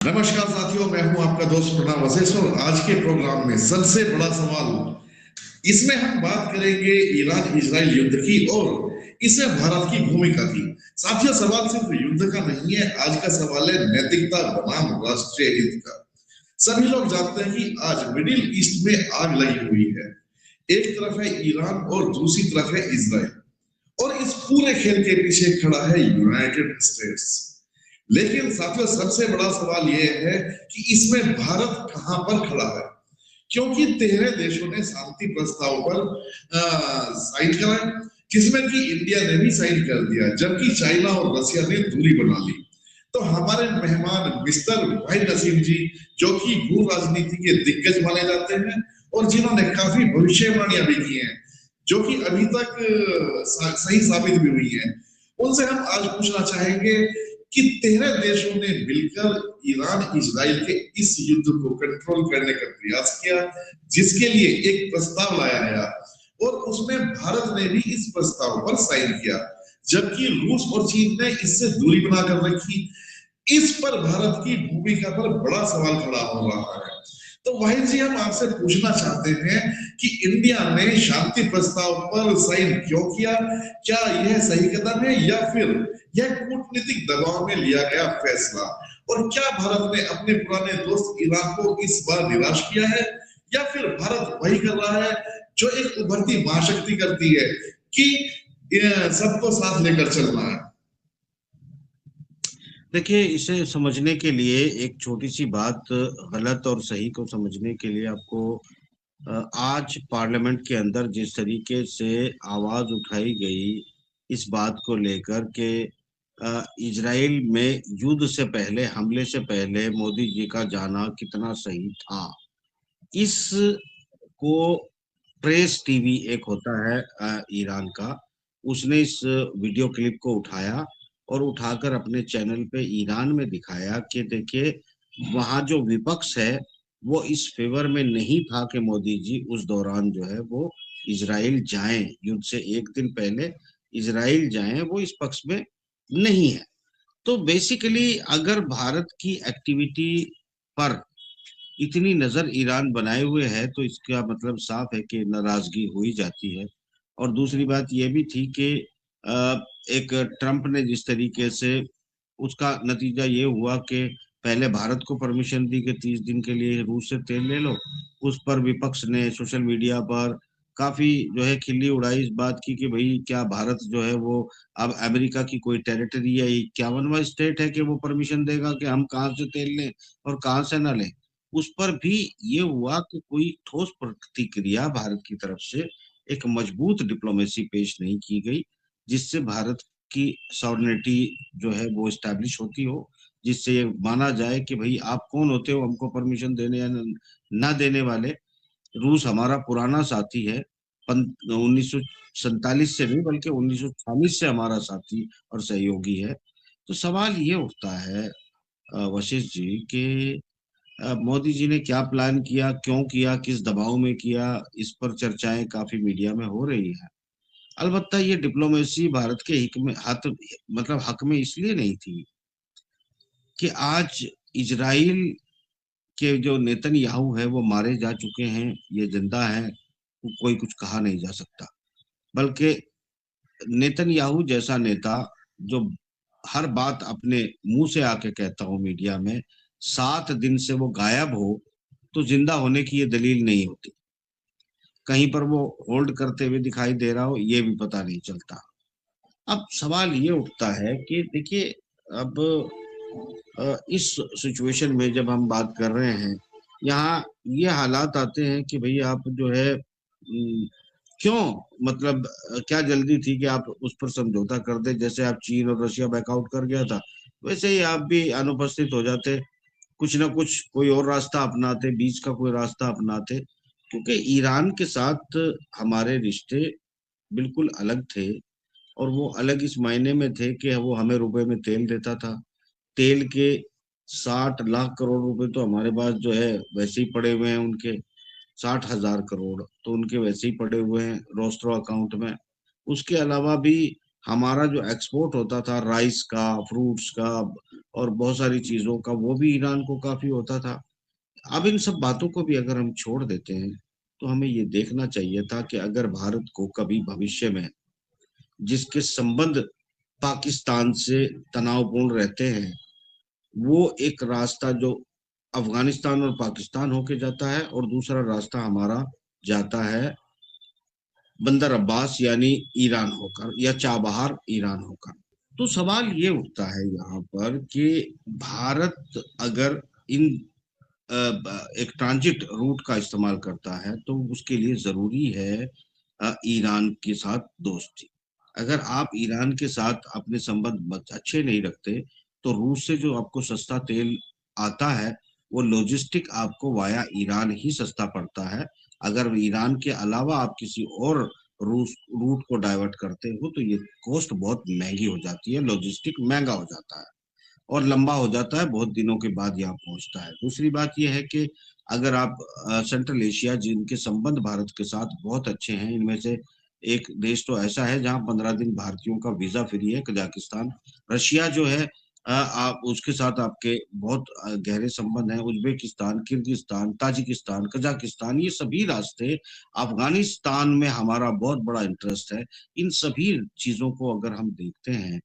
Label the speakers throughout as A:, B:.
A: नमस्कार साथियों, मैं हूं आपका दोस्त प्रणव वशिष्ठ और आज के प्रोग्राम में सबसे बड़ा सवाल, इसमें हम बात करेंगे ईरान इजराइल युद्ध की और इसमें भारत की भूमिका की। साथियों, सवाल सिर्फ युद्ध का नहीं है, आज का सवाल है नैतिकता बनाम राष्ट्रीय हित का। सभी लोग जानते हैं कि आज मिडिल ईस्ट में आग लगी हुई है। एक तरफ है ईरान और दूसरी तरफ है इजराइल और इस पूरे खेल के पीछे खड़ा है यूनाइटेड स्टेट्स। लेकिन साथियों, सबसे बड़ा सवाल यह है कि इसमें भारत कहां पर खड़ा है, क्योंकि 13 देशों ने शांति प्रस्ताव पर साइन करा, जिसमें कि इंडिया ने भी साइन कर दिया, जबकि चाइना और रशिया ने दूरी बना ली। तो हमारे मेहमान मिस्टर भाई नसीम जी, जो कि भू राजनीति के दिग्गज माने जाते हैं और जिन्होंने काफी भविष्यवाणियां भी की हैं, जो कि अभी तक सही साबित भी हुई है, उनसे हम आज पूछना चाहेंगे कि 13 देशों ने मिलकर ईरान इजराइल के इस युद्ध को कंट्रोल करने का प्रयास किया, जिसके लिए एक प्रस्ताव लाया गया और उसमें भारत ने भी इस प्रस्ताव पर साइन किया, जबकि रूस और चीन ने इससे दूरी बनाकर रखी। इस पर भारत की भूमिका पर बड़ा सवाल खड़ा हो रहा है। तो वाहिद जी, हम आपसे पूछना चाहते हैं कि इंडिया ने शांति प्रस्ताव पर साइन क्यों किया? क्या यह सही कदम है या फिर यह कूटनीतिक दबाव में लिया गया फैसला? और क्या भारत ने अपने पुराने दोस्त ईरान को इस बार निराश किया है या फिर भारत वही कर रहा है जो एक उभरती महाशक्ति करती है कि सबको साथ लेकर चलना है?
B: देखिए, इसे समझने के लिए एक छोटी सी बात, गलत और सही को समझने के लिए आपको आज पार्लियामेंट के अंदर जिस तरीके से आवाज उठाई गई इस बात को लेकर के इजराइल में युद्ध से पहले, हमले से पहले मोदी जी का जाना कितना सही था, इस को प्रेस टीवी एक होता है ईरान का, उसने इस वीडियो क्लिप को उठाया और उठाकर अपने चैनल पे ईरान में दिखाया कि देखिए, वहां जो विपक्ष है वो इस फेवर में नहीं था कि मोदी जी उस दौरान जो है वो इजराइल जाएं, युद्ध से एक दिन पहले इजराइल जाएं, वो इस पक्ष में नहीं है। तो बेसिकली अगर भारत की एक्टिविटी पर इतनी नजर ईरान बनाए हुए है तो इसका मतलब साफ है कि नाराजगी हो ही जाती है। और दूसरी बात यह भी थी कि एक ट्रम्प ने जिस तरीके से, उसका नतीजा ये हुआ कि पहले भारत को परमिशन दी कि 30 दिन के लिए रूस से तेल ले लो। उस पर विपक्ष ने सोशल मीडिया पर काफी जो है खिल्ली उड़ाई, इस बात की कि भाई क्या भारत जो है वो अब अमेरिका की कोई टेरिटरी है, 51वां स्टेट है कि वो परमिशन देगा कि हम कहाँ से तेल लें और कहाँ से ना लें। उस पर भी ये हुआ कि कोई ठोस प्रतिक्रिया भारत की तरफ से, एक मजबूत डिप्लोमेसी पेश नहीं की गई, जिससे भारत की सॉवरेनिटी जो है वो स्टैब्लिश होती हो, जिससे ये माना जाए कि भाई आप कौन होते हो हमको परमिशन देने या ना देने वाले। रूस हमारा पुराना साथी है, 1947 से नहीं बल्कि 1946 से हमारा साथी और सहयोगी है। तो सवाल ये उठता है वशिष्ठ जी कि मोदी जी ने क्या प्लान किया, क्यों किया, किस दबाव में किया, इस पर चर्चाएं काफी मीडिया में हो रही है। अलबत्ता ये डिप्लोमेसी भारत के हिक में हक में इसलिए नहीं थी कि आज इजराइल के जो नेतन्याहू है वो मारे जा चुके हैं, ये जिंदा है, कोई कुछ कहा नहीं जा सकता। बल्कि नेतन्याहू जैसा नेता जो हर बात अपने मुंह से आके कहता हो मीडिया में, 7 दिन से वो गायब हो तो जिंदा होने की ये दलील नहीं होती। कहीं पर वो होल्ड करते हुए दिखाई दे रहा हो ये भी पता नहीं चलता। अब सवाल ये उठता है कि देखिए, अब इस सिचुएशन में जब हम बात कर रहे हैं, यहाँ ये हालात आते हैं कि भाई आप जो है क्यों, मतलब क्या जल्दी थी कि आप उस पर समझौता कर दे, जैसे आप चीन और रशिया बैकआउट कर गया था वैसे ही आप भी अनुपस्थित हो जाते, कुछ ना कुछ कोई और रास्ता अपनाते, बीच का कोई रास्ता अपनाते। क्योंकि ईरान के साथ हमारे रिश्ते बिल्कुल अलग थे, और वो अलग इस मायने में थे कि वो हमें रुपए में तेल देता था। तेल के 60 लाख करोड़ रुपए तो हमारे पास जो है वैसे ही पड़े हुए हैं, उनके 60,000 करोड़ तो उनके वैसे ही पड़े हुए हैं रोस्ट्रो अकाउंट में। उसके अलावा भी हमारा जो एक्सपोर्ट होता था राइस का, फ्रूट्स का और बहुत सारी चीजों का, वो भी ईरान को काफी होता था। अब इन सब बातों को भी अगर हम छोड़ देते हैं तो हमें ये देखना चाहिए था कि अगर भारत को कभी भविष्य में जिसके संबंध पाकिस्तान से तनावपूर्ण रहते हैं, वो एक रास्ता जो अफगानिस्तान और पाकिस्तान होके जाता है, और दूसरा रास्ता हमारा जाता है बंदर अब्बास यानी ईरान होकर या चाबहार ईरान होकर। तो सवाल ये उठता है यहाँ पर कि भारत अगर इन एक ट्रांजिट रूट का इस्तेमाल करता है तो उसके लिए जरूरी है ईरान के साथ दोस्ती। अगर आप ईरान के साथ अपने संबंध अच्छे नहीं रखते तो रूस से जो आपको सस्ता तेल आता है वो लॉजिस्टिक आपको वाया ईरान ही सस्ता पड़ता है। अगर ईरान के अलावा आप किसी और रूस रूट को डाइवर्ट करते हो तो ये कॉस्ट बहुत महंगी हो जाती है, लॉजिस्टिक महंगा हो जाता है और लंबा हो जाता है, बहुत दिनों के बाद यहाँ पहुंचता है। दूसरी बात यह है कि अगर आप सेंट्रल एशिया जिनके संबंध भारत के साथ बहुत अच्छे हैं, इनमें से एक देश तो ऐसा है जहाँ 15 दिन भारतीयों का वीजा फ्री है, कजाकिस्तान। रशिया जो है आप उसके साथ आपके बहुत गहरे संबंध हैं। उज्बेकिस्तान, किर्गिस्तान, ताजिकिस्तान, कजाकिस्तान, ये सभी रास्ते, अफगानिस्तान में हमारा बहुत बड़ा इंटरेस्ट है। इन सभी चीजों को अगर हम देखते हैं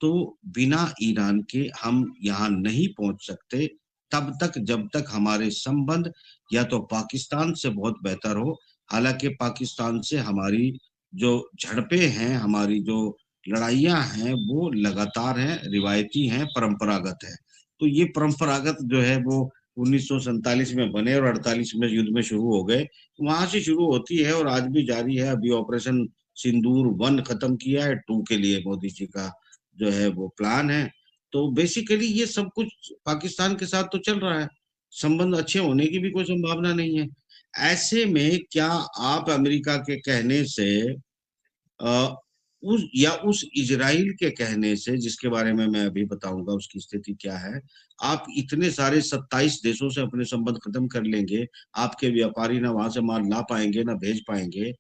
B: तो बिना ईरान के हम यहाँ नहीं पहुंच सकते तब तक जब तक हमारे संबंध या तो पाकिस्तान से बहुत बेहतर हो। हालांकि पाकिस्तान से हमारी जो झड़पें हैं, हमारी जो लड़ाइयां हैं वो लगातार हैं, रिवायती हैं, परंपरागत है। तो ये परंपरागत जो है वो 1947 में बने और 48 में युद्ध में शुरू हो गए, वहां से शुरू होती है और आज भी जारी है। अभी ऑपरेशन सिंदूर 1 खत्म किया है, 2 के लिए मोदी जी का जो है वो प्लान है। तो बेसिकली ये सब कुछ पाकिस्तान के साथ तो चल रहा है, संबंध अच्छे होने की भी कोई संभावना नहीं है। ऐसे में क्या आप अमेरिका के कहने से अ, उस इजराइल के कहने से, जिसके बारे में मैं अभी बताऊंगा उसकी स्थिति क्या है, आप इतने सारे 27 देशों से अपने संबंध खत्म कर लेंगे? आपके व्यापारी ना वहां से माल ला पाएंगे ना भेज पाएंगे,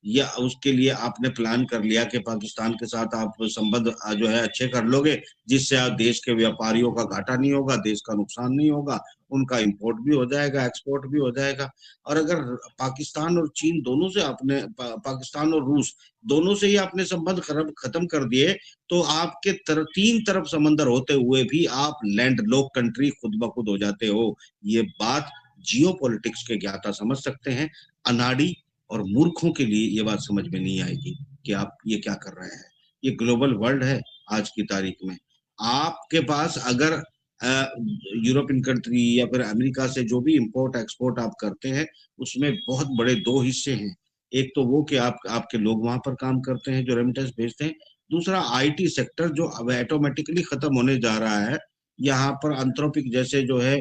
B: या उसके लिए आपने प्लान कर लिया कि पाकिस्तान के साथ आप संबंध जो है अच्छे कर लोगे, जिससे आप देश के व्यापारियों का घाटा नहीं होगा, देश का नुकसान नहीं होगा, उनका इंपोर्ट भी हो जाएगा, एक्सपोर्ट भी हो जाएगा। और अगर पाकिस्तान और चीन दोनों से आपने पाकिस्तान और रूस दोनों से ही आपने संबंध खत्म कर दिए तो आपके 3 तरफ समंदर होते हुए भी आप लैंड लॉक कंट्री खुद ब खुद हो जाते हो। ये बात जियो पॉलिटिक्स के ज्ञाता समझ सकते हैं, अनाड़ी और मूर्खों के लिए ये बात समझ में नहीं आएगी कि आप ये क्या कर रहे हैं। ये ग्लोबल वर्ल्ड है आज की तारीख में। आपके पास अगर यूरोपियन कंट्री या फिर अमेरिका से जो भी इंपोर्ट एक्सपोर्ट आप करते हैं उसमें बहुत बड़े 2 हिस्से हैं। एक तो वो कि आप आपके लोग वहां पर काम करते हैं जो रेमिटेंस भेजते हैं। दूसरा आईटी सेक्टर जो अब ऑटोमेटिकली खत्म होने जा रहा है। यहाँ पर एंथ्रोपिक जैसे जो है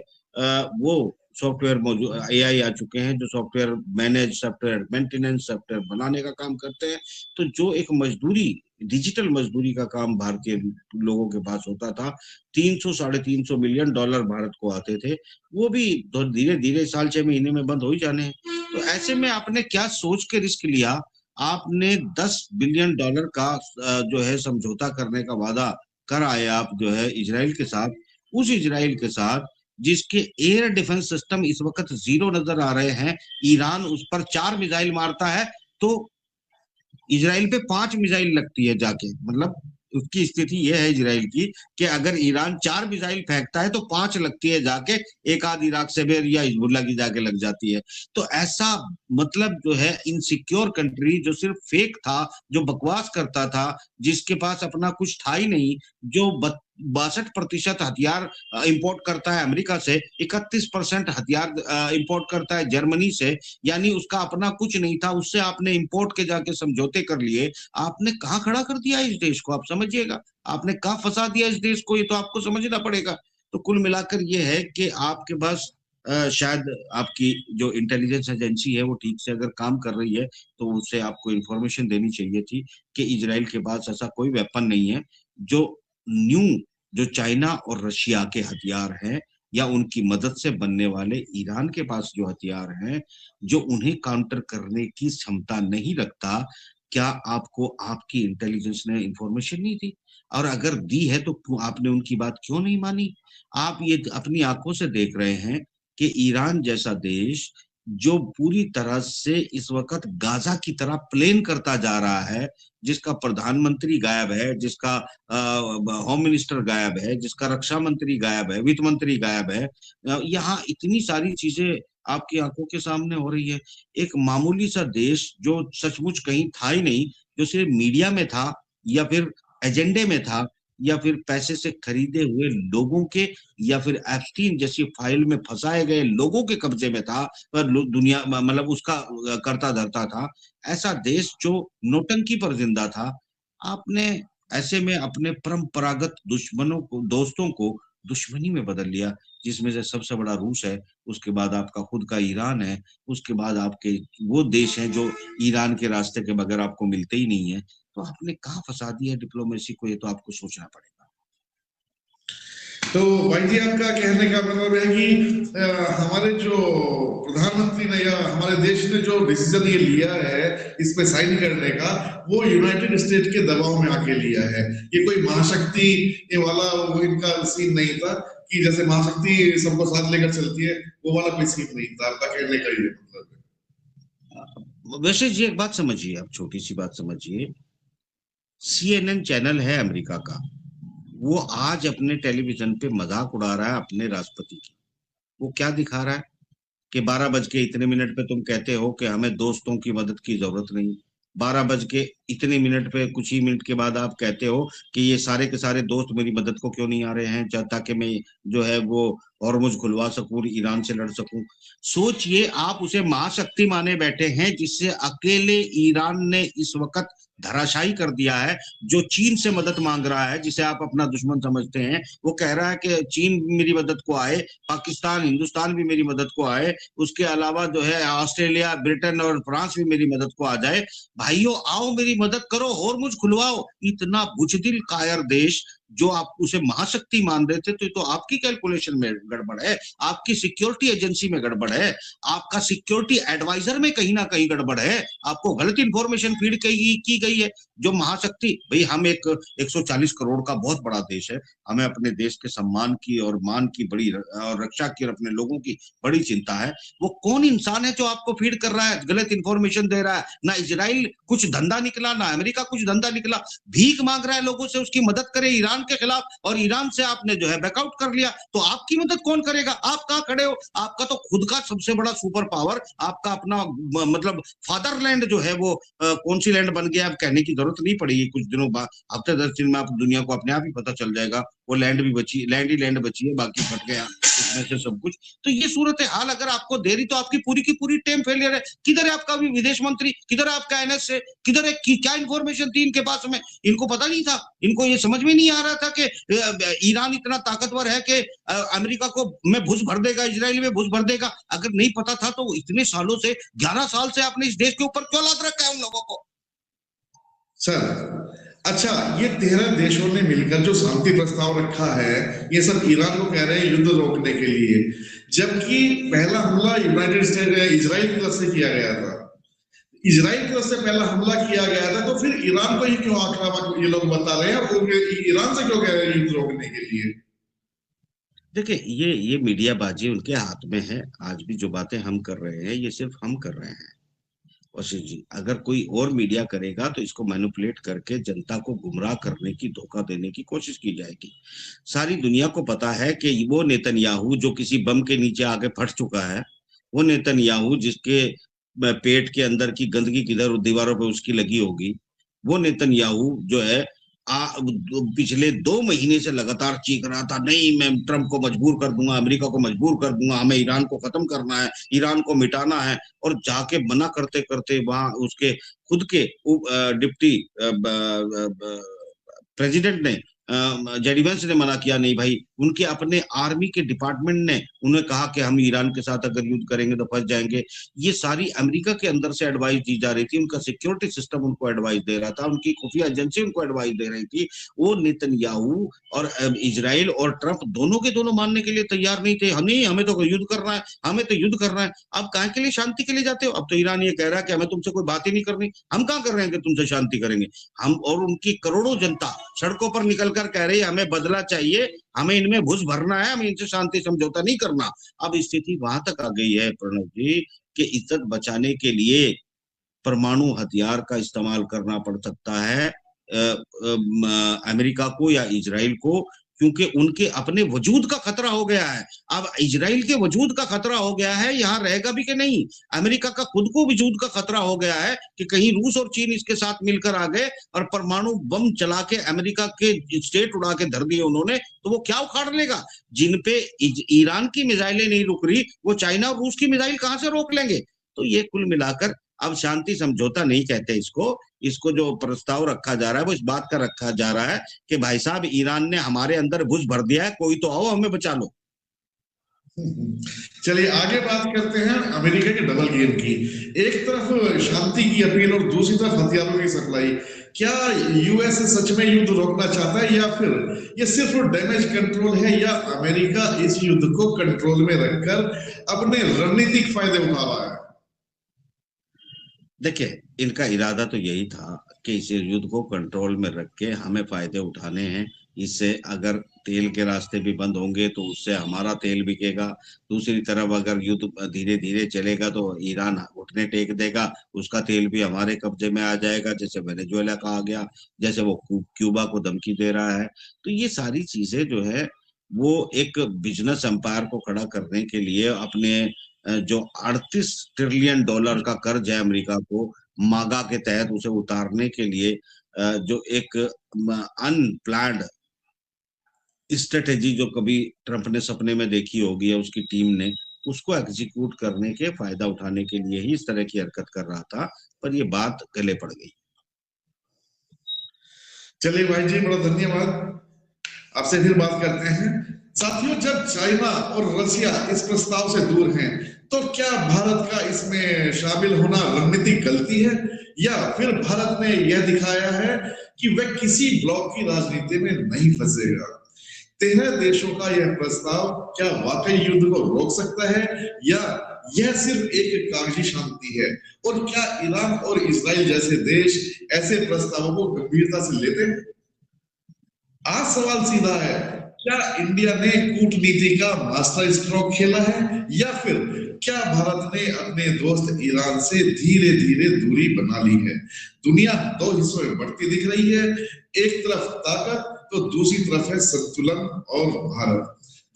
B: वो सॉफ्टवेयर मौजूद एआई आ चुके हैं जो software manage, software maintenance, software बनाने का काम करते हैं। तो जो एक मजदूरी, डिजिटल मजदूरी का काम भारतीय लोगों के पास होता था, 300 $350 मिलियन भारत को आते थे, वो भी धीरे धीरे साल 6 महीने में बंद हो ही जाने हैं। तो ऐसे में आपने क्या सोच के रिस्क लिया? आपने $10 बिलियन का जो है समझौता करने का वादा कर आए आप जो है इजराइल के साथ, उस इजराइल के साथ जिसके एयर डिफेंस सिस्टम इस वक्त जीरो नजर आ रहे हैं। ईरान उस पर 4 मिसाइल मारता है तो इजराइल पे 5 मिसाइल लगती है जाके, मतलब उसकी स्थिति यह है इजराइल की कि अगर ईरान 4 मिसाइल फेंकता है तो 5 लगती है जाके, एक आध इराक से भी या हिजबुल्ला की जाके लग जाती है। तो ऐसा मतलब जो है इनसिक्योर कंट्री जो सिर्फ फेक था, जो बकवास करता था, जिसके पास अपना कुछ था ही नहीं, जो 62% हथियार इंपोर्ट करता है अमेरिका से, 31% हथियार इंपोर्ट करता है जर्मनी से, यानी उसका अपना कुछ नहीं था, उससे आपने इंपोर्ट के जाके समझौते कर लिए। आपने कहाँ खड़ा कर दिया इस देश को, आप समझिएगा। आपने कहाँ फंसा दिया इस देश को, ये तो आपको समझना पड़ेगा। तो कुल मिलाकर ये है कि आपके पास शायद आपकी जो इंटेलिजेंस एजेंसी है वो ठीक से अगर काम कर रही है तो उससे आपको इंफॉर्मेशन देनी चाहिए थी कि इजराइल के पास ऐसा कोई वेपन नहीं है जो न्यू, जो चाइना और रशिया के हथियार हैं या उनकी मदद से बनने वाले ईरान के पास जो हथियार हैं, जो उन्हें काउंटर करने की क्षमता नहीं रखता। क्या आपको आपकी इंटेलिजेंस ने इंफॉर्मेशन नहीं दी? और अगर दी है तो आपने उनकी बात क्यों नहीं मानी? आप ये अपनी आंखों से देख रहे हैं कि ईरान जैसा देश जो पूरी तरह से इस वक्त गाजा की तरह प्लेन करता जा रहा है, जिसका प्रधानमंत्री गायब है, जिसका होम मिनिस्टर गायब है, जिसका रक्षा मंत्री गायब है, वित्त मंत्री गायब है, यहाँ इतनी सारी चीजें आपकी आंखों के सामने हो रही है। एक मामूली सा देश जो सचमुच कहीं था ही नहीं, जो सिर्फ मीडिया में था या फिर एजेंडे में था या फिर पैसे से खरीदे हुए लोगों के या फिर एप्स्टीन जैसी फाइल में फंसाए गए लोगों के कब्जे में था, पर दुनिया मतलब उसका करता धरता था। ऐसा देश जो नौटंकी पर जिंदा था, आपने ऐसे में अपने परंपरागत दुश्मनों को, दोस्तों को दुश्मनी में बदल लिया, जिसमें से सबसे बड़ा रूस है, उसके बाद आपका खुद का ईरान है, उसके बाद आपके वो देश हैं जो ईरान के रास्ते के बगैर आपको मिलते ही नहीं है। तो आपने कहाँ फंसा दिया डिप्लोमेसी को, ये तो आपको सोचना पड़ेगा।
A: तो भाई जी, आपका कहने का मतलब है कि हमारे जो प्रधानमंत्री ने या हमारे देश ने जो डिसीजन ये लिया है इस पे साइन करने का, वो यूनाइटेड स्टेट के दबाव में आके लिया है। ये कोई महाशक्ति ये वाला वो इनका सीन नहीं था कि जैसे महाशक्ति सबको साथ लेकर चलती है, वो वाला कोई सीन नहीं था। आपका कहने का ये मतलब है।
B: वैसे जी एक बात समझिए, आप छोटी सी बात समझिए। CNN चैनल है अमेरिका का, वो आज अपने टेलीविजन पे मजाक उड़ा रहा है अपने राष्ट्रपति की। वो क्या दिखा रहा है कि 12 बज के इतने मिनट पे तुम कहते हो कि हमें दोस्तों की मदद की जरूरत नहीं। 12 बज के इतने मिनट पे कुछ ही मिनट के बाद आप कहते हो कि ये सारे के सारे दोस्त मेरी मदद को क्यों नहीं आ रहे हैं, ताकि मैं जो है वो हॉर्मुज खुलवा सकूं, ईरान से लड़ सकूं। सोचिए, आप उसे महाशक्ति माने बैठे हैं जिससे अकेले ईरान ने इस वक्त धराशायी कर दिया है। जो चीन से मदद मांग रहा है, जिसे आप अपना दुश्मन समझते हैं, वो कह रहा है कि चीन मेरी मदद को आए, पाकिस्तान हिंदुस्तान भी मेरी मदद को आए, उसके अलावा जो है ऑस्ट्रेलिया ब्रिटेन और फ्रांस भी मेरी मदद को आ जाए। भाइयों आओ मेरी मदद करो, होर्मुज खुलवाओ। इतना बुजदिल कायर देश जो आप उसे महाशक्ति मान रहे थे, तो आपकी कैलकुलेशन में गड़बड़ है, आपकी सिक्योरिटी एजेंसी में गड़बड़ है, आपका सिक्योरिटी एडवाइजर में कहीं ना कहीं गड़बड़ है, आपको गलत इंफॉर्मेशन फीड की गई है। जो महाशक्ति, भाई हम एक 140 करोड़ का बहुत बड़ा देश है, हमें अपने देश के सम्मान की और मान की बड़ी और रक्षा की और अपने लोगों की बड़ी चिंता है। वो कौन इंसान है जो आपको फीड कर रहा है, गलत इंफॉर्मेशन दे रहा है? ना इजराइल कुछ धंधा निकला, ना अमेरिका कुछ धंधा निकला, भीख मांग रहा है लोगों से उसकी मदद करे ईरान के खिलाफ, और ईरान से आपने जो है बैकआउट कर लिया, तो आपकी मदद कौन करेगा? आप कहाँ खड़े हो? आपका तो खुद का सबसे बड़ा सुपर पावर, आपका अपना मतलब फादरलैंड जो है वो कौन सी लैंड बन गया, अब कहने की जरूरत नहीं पड़ेगी। कुछ दिनों बाद, हफ्ते 10 दिन में आप दुनिया को अपने आप ही पता चल जाएगा, वो लैंड भी बची, लैंड ही लैंड बची है, बाकी फट गया उसमें से सब कुछ। तो ये सूरत हाल अगर आपको दे रही, तो आपकी पूरी की पूरी टीम फेलियर है। किधर है आपका विदेश मंत्री, किधर है आपका NSA, किधर है, क्या इंफॉर्मेशन थी इनके पास में? इनको पता नहीं था, इनको ये समझ में नहीं आ रहा था कि ईरान इतना ताकतवर है कि अमेरिका को में घुस भर देगा, इजराइल में घुस भर देगा। अगर नहीं पता था तो इतने सालों से, 11 साल से आपने इस देश के ऊपर क्यों लाद रखा है उन लोगों को?
A: सर अच्छा, ये 13 देशों ने मिलकर जो शांति प्रस्ताव रखा है, ये सब ईरान को कह रहे हैं युद्ध रोकने के लिए, जबकि पहला हमला यूनाइटेड स्टेट इजराइल की तरफ से किया गया था। इजराइल की तरफ से पहला हमला किया गया था, तो फिर ईरान को ही क्यों आक्रामक ये लोग बता रहे हैं, और ईरान से क्यों कह रहे हैं युद्ध रोकने के लिए?
B: देखिए, ये मीडिया बाजी उनके हाथ में है। आज भी जो बातें हम कर रहे हैं, ये सिर्फ हम कर रहे हैं वशिष्ठ जी। अगर कोई और मीडिया करेगा तो इसको मैनिपुलेट करके जनता को गुमराह करने की, धोखा देने की कोशिश की जाएगी। सारी दुनिया को पता है कि वो नेतन्याहू जो किसी बम के नीचे आके फट चुका है, वो नेतन्याहू जिसके पेट के अंदर की गंदगी किधर दीवारों पे उसकी लगी होगी, वो नेतन्याहू जो है पिछले 2 महीने से लगातार चीख रहा था, नहीं मैं ट्रंप को मजबूर कर दूंगा, अमेरिका को मजबूर कर दूंगा, हमें ईरान को खत्म करना है, ईरान को मिटाना है। और जाके मना करते करते वहां उसके खुद के डिप्टी प्रेसिडेंट ने, जेडी वेंस ने मना किया, नहीं भाई उनके अपने आर्मी के डिपार्टमेंट ने उन्हें कहा कि हम ईरान के साथ अगर युद्ध करेंगे तो फंस जाएंगे। ये सारी अमेरिका के अंदर से एडवाइस दी जा रही थी, उनका सिक्योरिटी सिस्टम उनको एडवाइस दे रहा था, उनकी खुफिया एजेंसी उनको एडवाइस दे रही थी। वो नेतन्याहू और इजराइल और ट्रंप दोनों के दोनों मानने के लिए तैयार नहीं थे। हम नहीं, हमें तो युद्ध करना है, हमें तो युद्ध करना है। अब काहे के लिए शांति के लिए जाते हो? अब तो ईरान ये कह रहा है कि हमें तुमसे कोई बात ही नहीं करनी। हम कहाँ कर रहे हैं कि तुमसे शांति करेंगे? हम और उनकी करोड़ों जनता सड़कों पर निकलकर कह रही है हमें बदला चाहिए, हमें इनमें घुस भरना है, हमें इनसे शांति समझौता नहीं करना। अब स्थिति वहां तक आ गई है प्रणव जी कि इज्जत बचाने के लिए परमाणु हथियार का इस्तेमाल करना पड़ सकता है अमेरिका को या इजराइल को, क्योंकि उनके अपने वजूद का खतरा हो गया है। अब इजराइल के वजूद का खतरा हो गया है, यहाँ रहेगा भी कि नहीं। अमेरिका का खुद को वजूद का खतरा हो गया है कि कहीं रूस और चीन इसके साथ मिलकर आ गए और परमाणु बम चला के अमेरिका के स्टेट उड़ा के धर दिए उन्होंने, तो वो क्या उखाड़ लेगा? जिन पे ईरान की मिसाइलें नहीं रुक रही, वो चाइना और रूस की मिसाइल कहां से रोक लेंगे? तो ये कुल मिलाकर अब शांति समझौता नहीं कहते इसको जो प्रस्ताव रखा जा रहा है वो इस बात का रखा जा रहा है कि भाई साहब ईरान ने हमारे अंदर घुस भर दिया है, कोई तो आओ हमें बचा लो।
A: चलिए आगे बात करते हैं अमेरिका के डबल गेम की। एक तरफ शांति की अपील और दूसरी तरफ हथियारों की सप्लाई। क्या यूएस सच में युद्ध रोकना चाहता है या फिर ये सिर्फ डैमेज कंट्रोल है, या अमेरिका इस युद्ध को कंट्रोल में रखकर अपने रणनीतिक फायदे उठा रहा है?
B: देखिए, इनका इरादा तो यही था कि इस युद्ध को कंट्रोल में रख के हमें फायदे उठाने हैं। इससे अगर तेल के रास्ते भी बंद होंगे तो उससे हमारा तेल बिकेगा। दूसरी तरफ अगर युद्ध धीरे धीरे चलेगा तो ईरान घुटने टेक देगा, उसका तेल भी हमारे कब्जे में आ जाएगा, जैसे वेनेजुएला का आ गया, जैसे वो क्यूबा को धमकी दे रहा है। तो ये सारी चीजें जो है वो एक बिजनेस एम्पायर को खड़ा करने के लिए अपने जो 38 ट्रिलियन डॉलर का कर्ज है अमेरिका को, मागा के तहत उसे उतारने के लिए जो एक अनप्लान्ड स्ट्रेटेजी जो कभी ट्रंप ने सपने में देखी होगी या उसकी टीम ने, उसको एग्जीक्यूट करने के फायदा उठाने के लिए ही इस तरह की हरकत कर रहा था, पर ये बात गले पड़ गई।
A: चलिए भाई जी, बड़ा धन्यवाद, आपसे फिर बात करते हैं। साथियों, जब चाइना और रशिया इस प्रस्ताव से दूर हैं, तो क्या भारत का इसमें शामिल होना रणनीतिक गलती है, या फिर भारत ने यह दिखाया है कि वह किसी ब्लॉक की राजनीति में नहीं फंसेगा? 13 देशों का यह प्रस्ताव क्या वाकई युद्ध को रोक सकता है, या यह सिर्फ एक कागजी शांति है? और क्या ईरान और इजराइल जैसे देश ऐसे प्रस्तावों को गंभीरता से लेते हैं? आज सवाल सीधा है, क्या इंडिया ने कूटनीति का मास्टर स्ट्रोक खेला है, या फिर क्या भारत ने अपने दोस्त ईरान से धीरे धीरे दूरी बना ली है? दुनिया दो हिस्सों में बढ़ती दिख रही है, एक तरफ ताकत तो दूसरी तरफ है संतुलन। और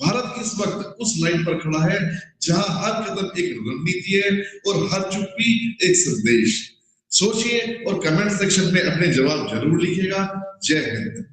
A: भारत इस वक्त उस लाइन पर खड़ा है जहां हर कदम एक रणनीति है और हर चुप्पी एक संदेश। सोचिए और कमेंट सेक्शन में अपने जवाब जरूर लिखिएगा। जय हिंद।